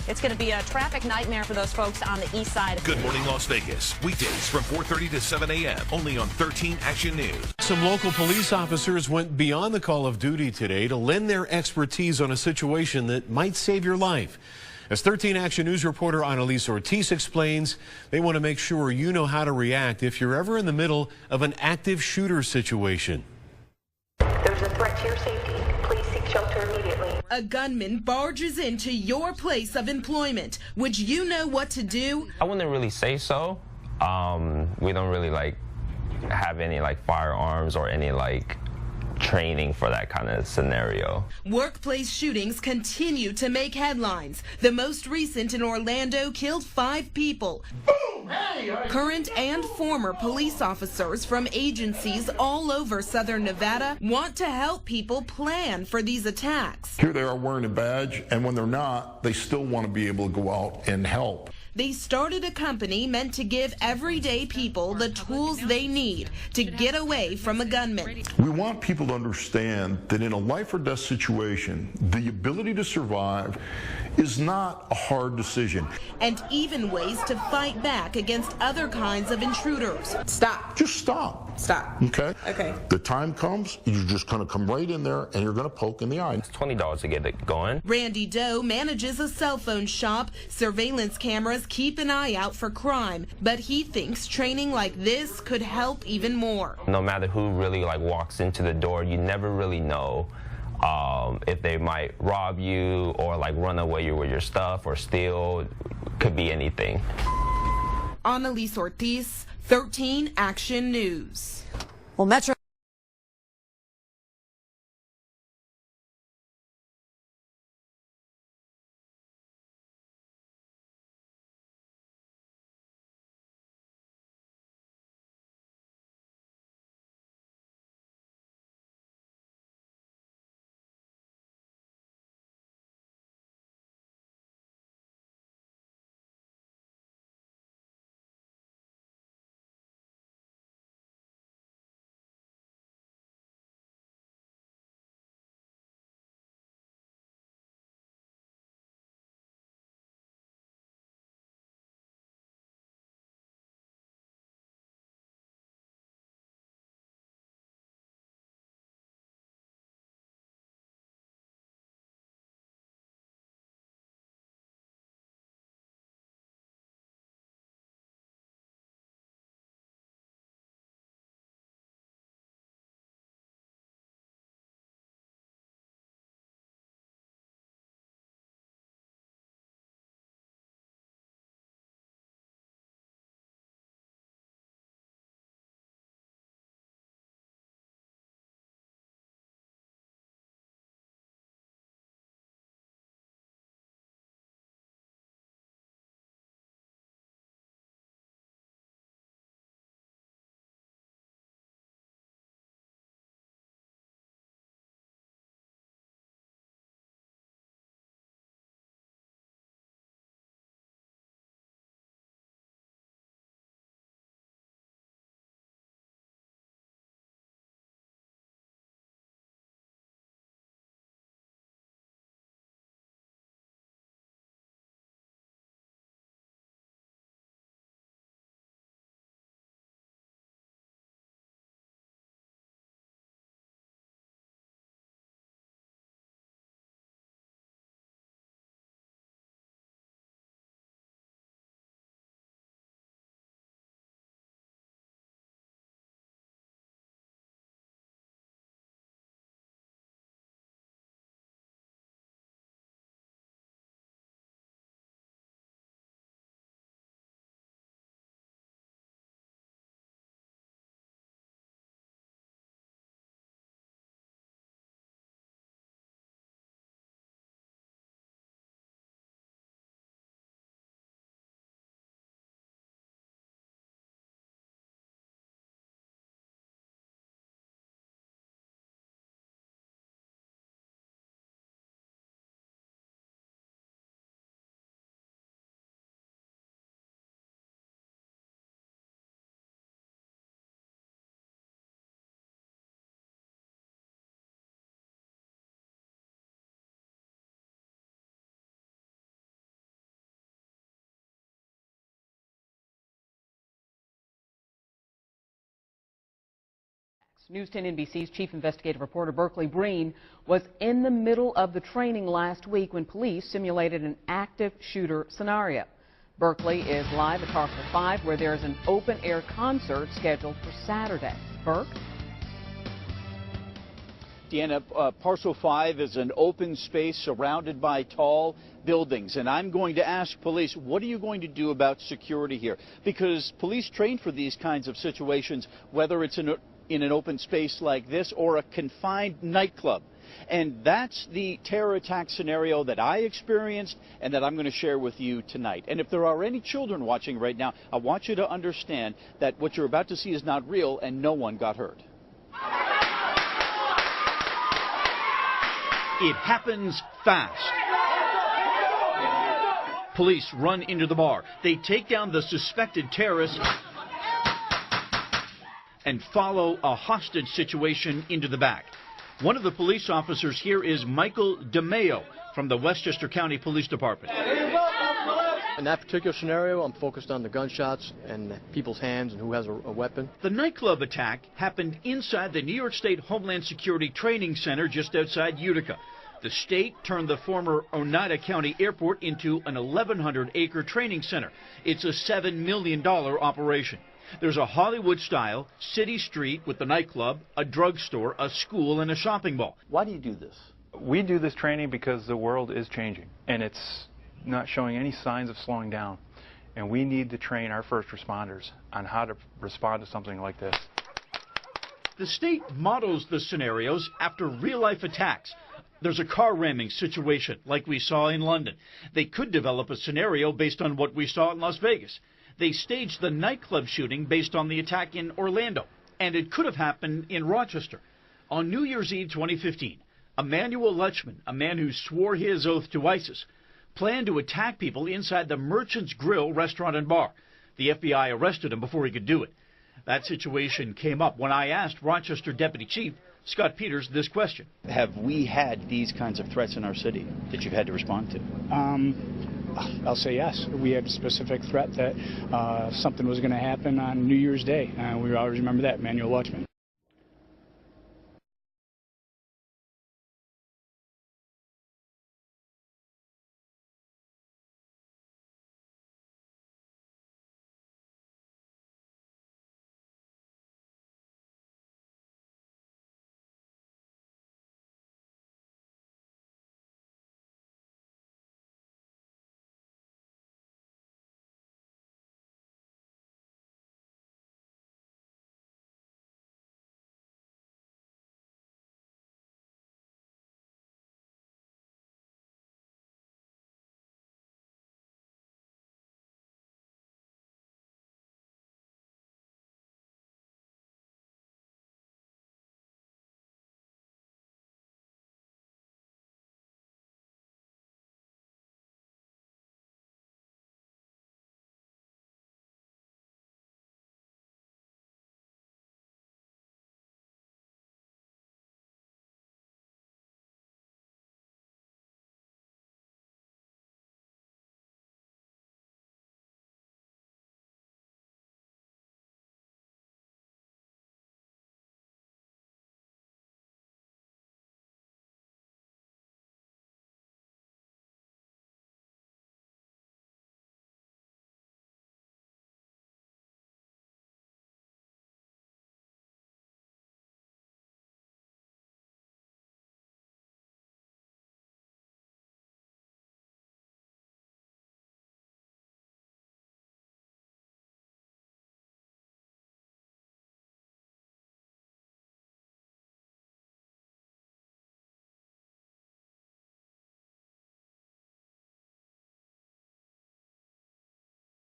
It's going to be a traffic nightmare for those folks on the east side. Good Morning Las Vegas, weekdays from 4:30 to 7 a.m. only on 13 Action News. Some local police officers went beyond the call of duty today to lend their expertise on a situation that might save your life. As 13 Action News reporter Annalise Ortiz explains, they want to make sure you know how to react if you're ever in the middle of an active shooter situation. There's a threat to your safety. Please seek shelter immediately. A gunman barges into your place of employment. Would you know what to do? I wouldn't really say so. We don't really have any firearms or any training for that kind of scenario. Workplace shootings continue to make headlines. The most recent in Orlando killed 5 people. Current and former police officers from agencies all over Southern Nevada want to help people plan for these attacks. Here they are wearing a badge, and when they're not, they still want to be able to go out and help. They started a company meant to give everyday people the tools they need to get away from a gunman. We want people to understand that in a life or death situation, the ability to survive is not a hard decision. And even ways to fight back against other kinds of intruders. Stop. Just stop. Stop. Okay? Okay. The time comes, you're just going to come right in there and you're going to poke in the eye. It's $20 to get it going. Randy Doe manages a cell phone shop. Surveillance cameras keep an eye out for crime, but he thinks training like this could help even more. No matter who really walks into the door, you never really know if they might rob you or run away with your stuff or steal. Could be anything. Annalise Ortiz, 13 Action News. Well, Metro News 10 NBC's chief investigative reporter Berkeley Breen was in the middle of the training last week when police simulated an active shooter scenario. Berkeley is live at Parcel 5 where there is an open-air concert scheduled for Saturday. Burke? Deanna, Parcel 5 is an open space surrounded by tall buildings, and I'm going to ask police, what are you going to do about security here? Because police train for these kinds of situations, whether it's in an open space like this or a confined nightclub. And that's the terror attack scenario that I experienced and that I'm going to share with you tonight. And if there are any children watching right now, I want you to understand that what you're about to see is not real and no one got hurt. It happens fast. Police run into the bar. They take down the suspected terrorist and follow a hostage situation into the back. One of the police officers here is Michael DeMeo from the Westchester County Police Department. In that particular scenario, I'm focused on the gunshots and people's hands and who has a weapon. The nightclub attack happened inside the New York State Homeland Security Training Center just outside Utica. The state turned the former Oneida County Airport into an 1,100-acre training center. It's a $7 million operation. There's a Hollywood-style city street with the nightclub, a drugstore, a school, and a shopping mall. Why do you do this? We do this training because the world is changing, and it's not showing any signs of slowing down. And we need to train our first responders on how to respond to something like this. The state models the scenarios after real-life attacks. There's a car ramming situation like we saw in London. They could develop a scenario based on what we saw in Las Vegas. They staged the nightclub shooting based on the attack in Orlando, and it could have happened in Rochester. On New Year's Eve 2015, Emmanuel Lechman, a man who swore his oath to ISIS, planned to attack people inside the Merchant's Grill restaurant and bar. The FBI arrested him before he could do it. That situation came up when I asked Rochester Deputy Chief Scott Peters this question. Have we had these kinds of threats in our city that you've had to respond to? I'll say yes. We had a specific threat that something was going to happen on New Year's Day. We always remember that, Emmanuel Lechman.